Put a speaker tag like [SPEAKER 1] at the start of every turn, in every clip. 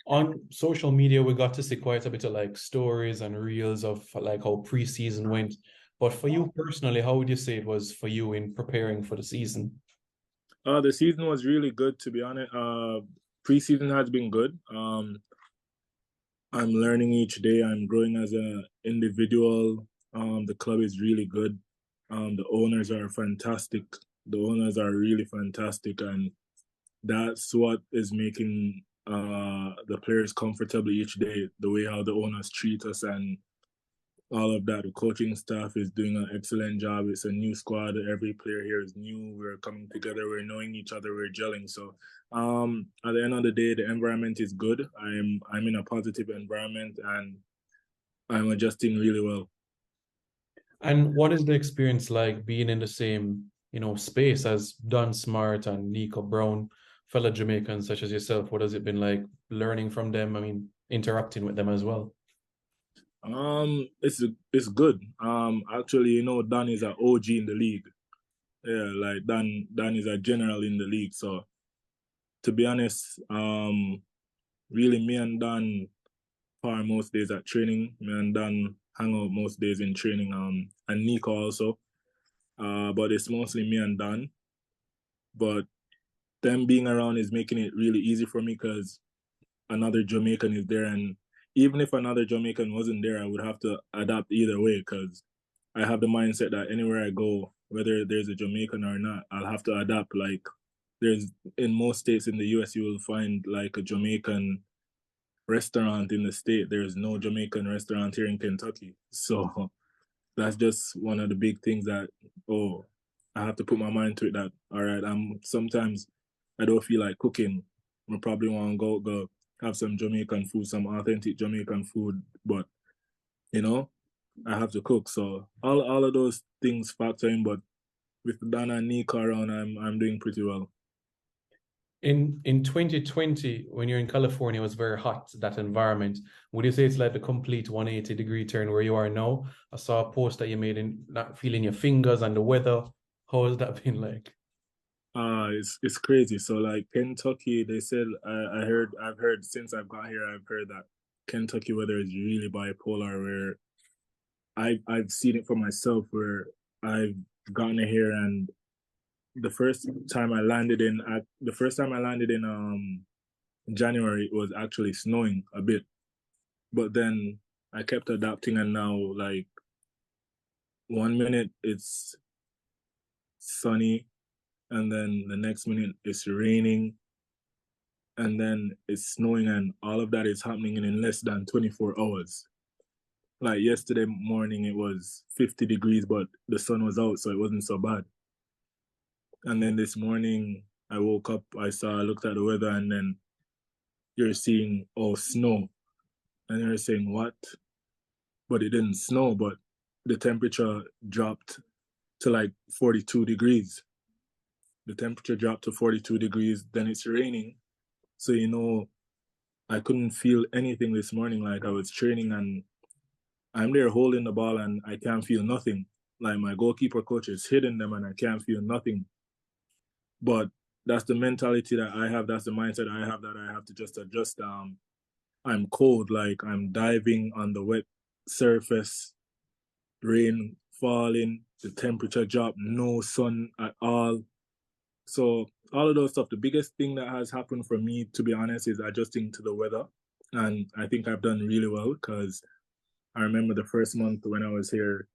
[SPEAKER 1] On social media, we got to see quite a bit of like stories and reels of like how preseason went. But for you personally, how would you say it was for you in preparing for the season?
[SPEAKER 2] The season was really good, to be honest. Preseason has been good. I'm learning each day. I'm growing as an individual. The club is really good. The owners are fantastic. The owners are really fantastic, and that's what is making the players comfortable each day. The way how the owners treat us and all of that. The coaching staff is doing an excellent job. It's a new squad. Every player here is new. We're coming together. We're knowing each other. We're gelling. So at the end of the day, the environment is good. I'm in a positive environment and I'm adjusting really well.
[SPEAKER 1] And what is the experience like being in the same, space as Don Smart and Nico Brown, fellow Jamaicans such as yourself? What has it been like learning from them? I mean, interacting with them as well.
[SPEAKER 2] It's good. Actually, Dan is an OG in the league. Yeah, like Dan is a general in the league. So to be honest, really me and Dan par most days at training. Me and Dan hang out most days in training. And Nico also. But it's mostly me and Dan. But them being around is making it really easy for me because another Jamaican is there, and even if another Jamaican wasn't there, I would have to adapt either way because I have the mindset that anywhere I go, whether there's a Jamaican or not, I'll have to adapt. Like there's in most states in the US, you will find like a Jamaican restaurant in the state. There's no Jamaican restaurant here in Kentucky. So that's just one of the big things that, oh, I have to put my mind to it that, all right, I'm sometimes I don't feel like cooking. I probably want to go have some Jamaican food, some authentic Jamaican food, but you know, I have to cook. So all of those things factor in, but with Dana and Nico around, I'm doing pretty well.
[SPEAKER 1] In 2020, when you're in California, it was very hot, that environment. Would you say it's like the complete 180-degree turn where you are now? I saw a post that you made in not feeling your fingers and the weather. How has that been like?
[SPEAKER 2] It's crazy. So like Kentucky, they said I've heard since I've got here, I've heard that Kentucky weather is really bipolar. Where I've seen it for myself, where I've gotten here, and the first time I landed in January, it was actually snowing a bit, but then I kept adapting, and now like 1 minute it's sunny, and then the next minute it's raining, and then it's snowing, and all of that is happening in less than 24 hours. Like yesterday morning, it was 50 degrees, but the sun was out, so it wasn't so bad. And then this morning, I woke up, I looked at the weather, and then you're seeing, oh, snow. And you're saying, what? But it didn't snow, but the temperature dropped to like 42 degrees. The temperature dropped to 42 degrees, then it's raining. So, I couldn't feel anything this morning. Like I was training and I'm there holding the ball and I can't feel nothing. Like my goalkeeper coach is hitting them and I can't feel nothing. But that's the mentality that I have. That's the mindset I have that I have to just adjust. I'm cold, like I'm diving on the wet surface, rain falling, the temperature drop, no sun at all. So all of those stuff. The biggest thing that has happened for me, to be honest, is adjusting to the weather. And I think I've done really well because I remember the first month when I was here,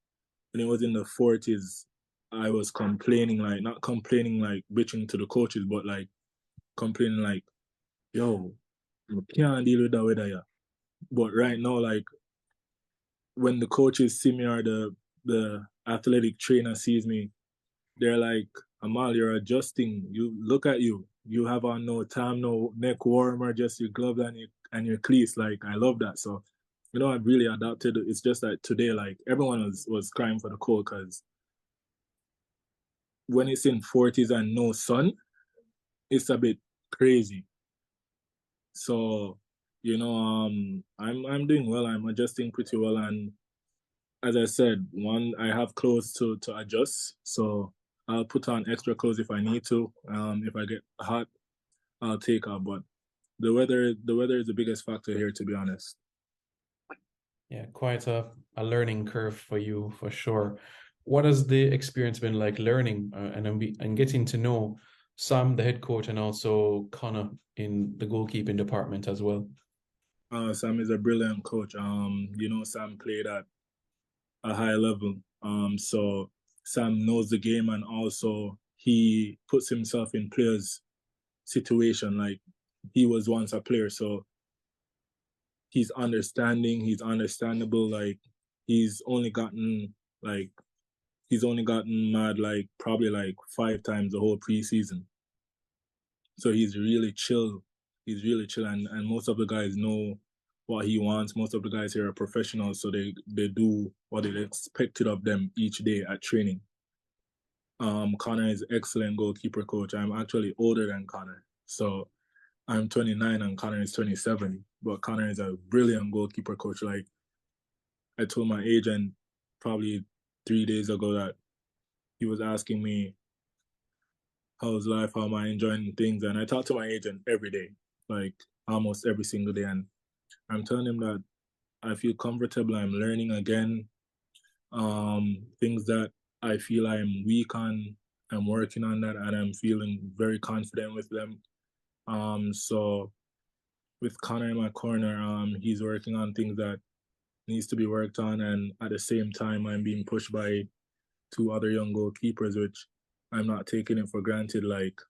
[SPEAKER 2] when it was in the 40s, I was complaining, like, not complaining, like, bitching to the coaches, but like complaining, like, yo, I can't deal with that weather, yeah. But right now, like, when the coaches see me or the athletic trainer sees me, they're like, Amal, you're adjusting. You look at you. You have on no time, no neck warmer, just your gloves and your cleats. Like I love that. So, I've really adapted. It's just that today, like everyone was crying for the cold because when it's in 40s and no sun, it's a bit crazy. So, I'm doing well. I'm adjusting pretty well, and as I said, one, I have clothes to adjust, so I'll put on extra clothes if I need to. If I get hot, I'll take off. But the weather is the biggest factor here, to be honest.
[SPEAKER 1] Yeah, quite a learning curve for you for sure. What has the experience been like learning and getting to know Sam, the head coach, and also Connor in the goalkeeping department as well?
[SPEAKER 2] Sam is a brilliant coach. Sam played at a high level. So Sam knows the game, and also he puts himself in players' situation. Like he was once a player, so he's understanding. He's understandable. Like he's only gotten like he's only gotten mad like probably like 5 times the whole preseason. So he's really chill. He's really chill, and most of the guys know what he wants. Most of the guys here are professionals, so they do what is expected of them each day at training. Connor is excellent goalkeeper coach. I'm actually older than Connor, so I'm 29 and Connor is 27. But Connor is a brilliant goalkeeper coach. Like I told my agent probably 3 days ago that he was asking me how's life, how am I enjoying things, and I talk to my agent every day, like almost every single day, and I'm telling him that I feel comfortable. I'm learning again. Things that I feel I'm weak on, I'm working on that, and I'm feeling very confident with them. So with Connor in my corner, he's working on things that needs to be worked on, and at the same time, I'm being pushed by 2 other young goalkeepers, which I'm not taking it for granted. Like,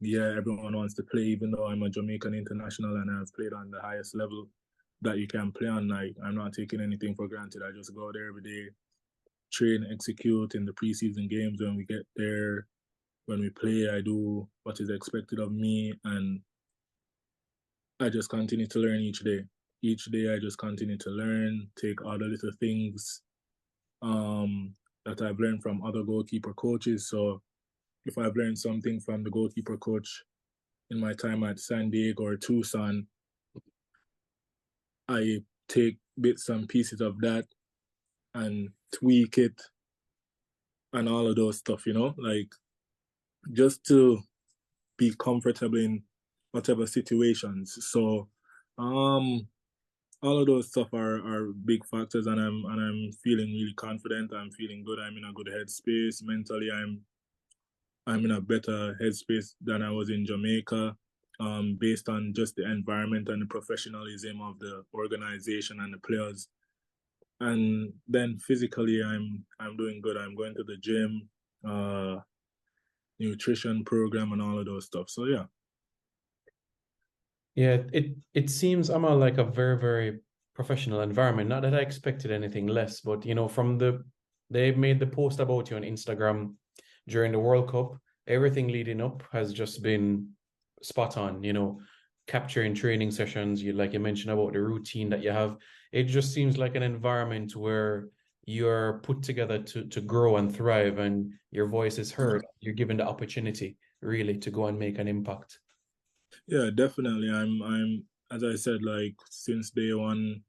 [SPEAKER 2] yeah, everyone wants to play, even though I'm a Jamaican international and I've played on the highest level that you can play on. Like, I'm not taking anything for granted. I just go there every day, train, execute in the preseason games. When we get there, when we play, I do what is expected of me, and I just continue to learn each day. Each day, I just continue to learn, take all the little things um, that I've learned from other goalkeeper coaches. So if I've learned something from the goalkeeper coach in my time at San Diego or Tucson, I take bits and pieces of that and tweak it and all of those stuff, like just to be comfortable in whatever situations. So um all of those stuff are big factors, and I'm feeling really confident. I'm feeling good. I'm in a good headspace. Mentally I'm in a better headspace than I was in Jamaica, based on just the environment and the professionalism of the organization and the players. And then physically, I'm doing good. I'm going to the gym, nutrition program, and all of those stuff. So yeah.
[SPEAKER 1] Yeah, it seems Amal like a very, very professional environment. Not that I expected anything less, but from they made the post about you on Instagram during the World Cup. Everything leading up has just been spot on, capturing training sessions, like you mentioned about the routine that you have. It just seems like an environment where you're put together to grow and thrive, and your voice is heard. You're given the opportunity really to go and make an impact.
[SPEAKER 2] Yeah, definitely. I'm as I said, like since day one,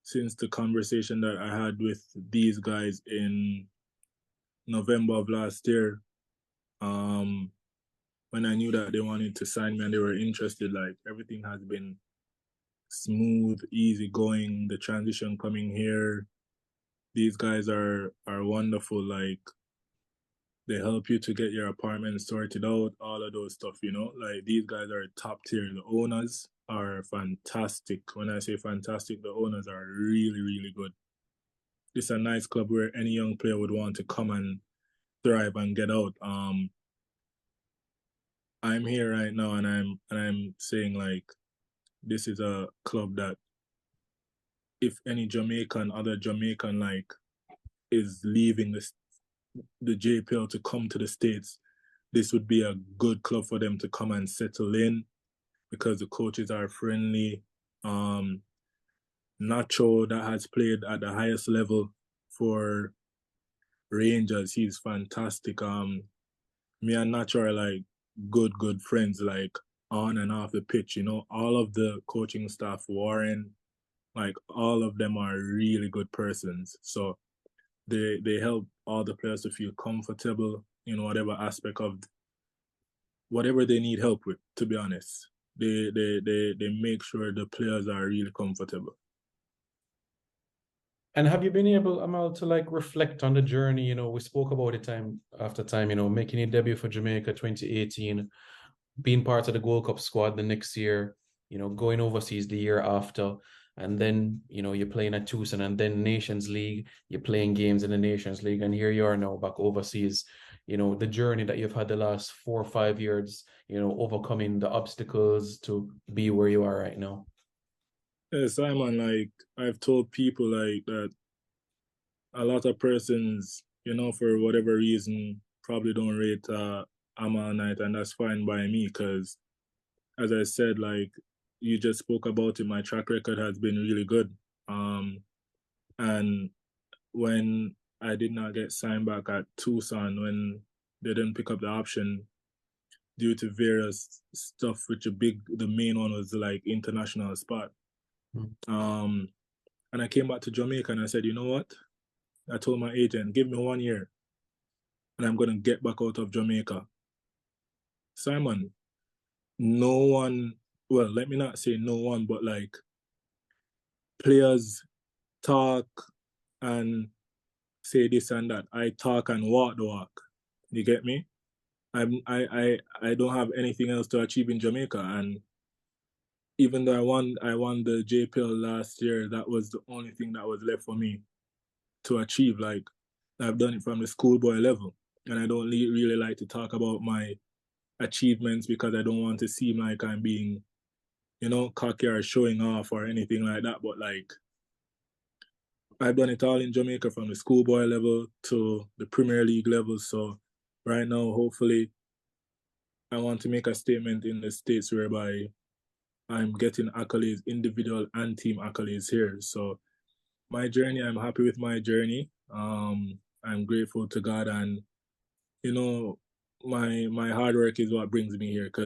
[SPEAKER 2] since the conversation that I had with these guys in November of last year, um, when I knew that they wanted to sign me and they were interested, like everything has been smooth, easy going. The transition coming here, these guys are wonderful. Like they help you to get your apartment sorted out, all of those stuff, Like these guys are top tier. The owners are fantastic. When I say fantastic, the owners are really, really good. It's a nice club where any young player would want to come and thrive and get out. I'm here right now, and I'm saying like this is a club that if any other Jamaican like is leaving the JPL to come to the States, this would be a good club for them to come and settle in because the coaches are friendly. Um, Nacho, that has played at the highest level for Rangers, he's fantastic. Me and Nacho are like good friends, like on and off the pitch. All of the coaching staff, Warren, like all of them are really good persons. So they help all the players to feel comfortable in whatever aspect of whatever they need help with, to be honest. they make sure the players are really comfortable.
[SPEAKER 1] And have you been able, Amal, to like reflect on the journey? You know, we spoke about it time after time, you know, making your debut for Jamaica 2018, being part of the Gold Cup squad the next year, you know, going overseas the year after, and then, you know, you're playing at Tucson and then Nations League, you're playing games in the Nations League, and here you are now back overseas. You know, the journey that you've had the last 4 or 5 years, you know, overcoming the obstacles to be where you are right now.
[SPEAKER 2] Yeah, Simon, like I've told people like that a lot of persons, you know, for whatever reason, probably don't rate Amal Knight, and that's fine by me because, as I said, like you just spoke about it, my track record has been really good. And when I did not get signed back at Tucson, when they didn't pick up the option due to various stuff, which the main one was like international spot.
[SPEAKER 1] Mm.
[SPEAKER 2] And I came back to Jamaica and I said, you know what? I told my agent, give me 1 year and I'm going to get back out of Jamaica. Simon, no one, well, let me not say no one, but like players talk and say this and that. I talk and walk the walk. You get me? I don't have anything else to achieve in Jamaica. And even though I won the JPL last year, that was the only thing that was left for me to achieve. Like I've done it from the schoolboy level. And I don't really like to talk about my achievements because I don't want to seem like I'm being, you know, cocky or showing off or anything like that. But like I've done it all in Jamaica from the schoolboy level to the Premier League level. So right now, hopefully, I want to make a statement in the States whereby I'm getting accolades, individual and team accolades here. So my journey, I'm happy with my journey. I'm grateful to God, and you know, my hard work is what brings me here.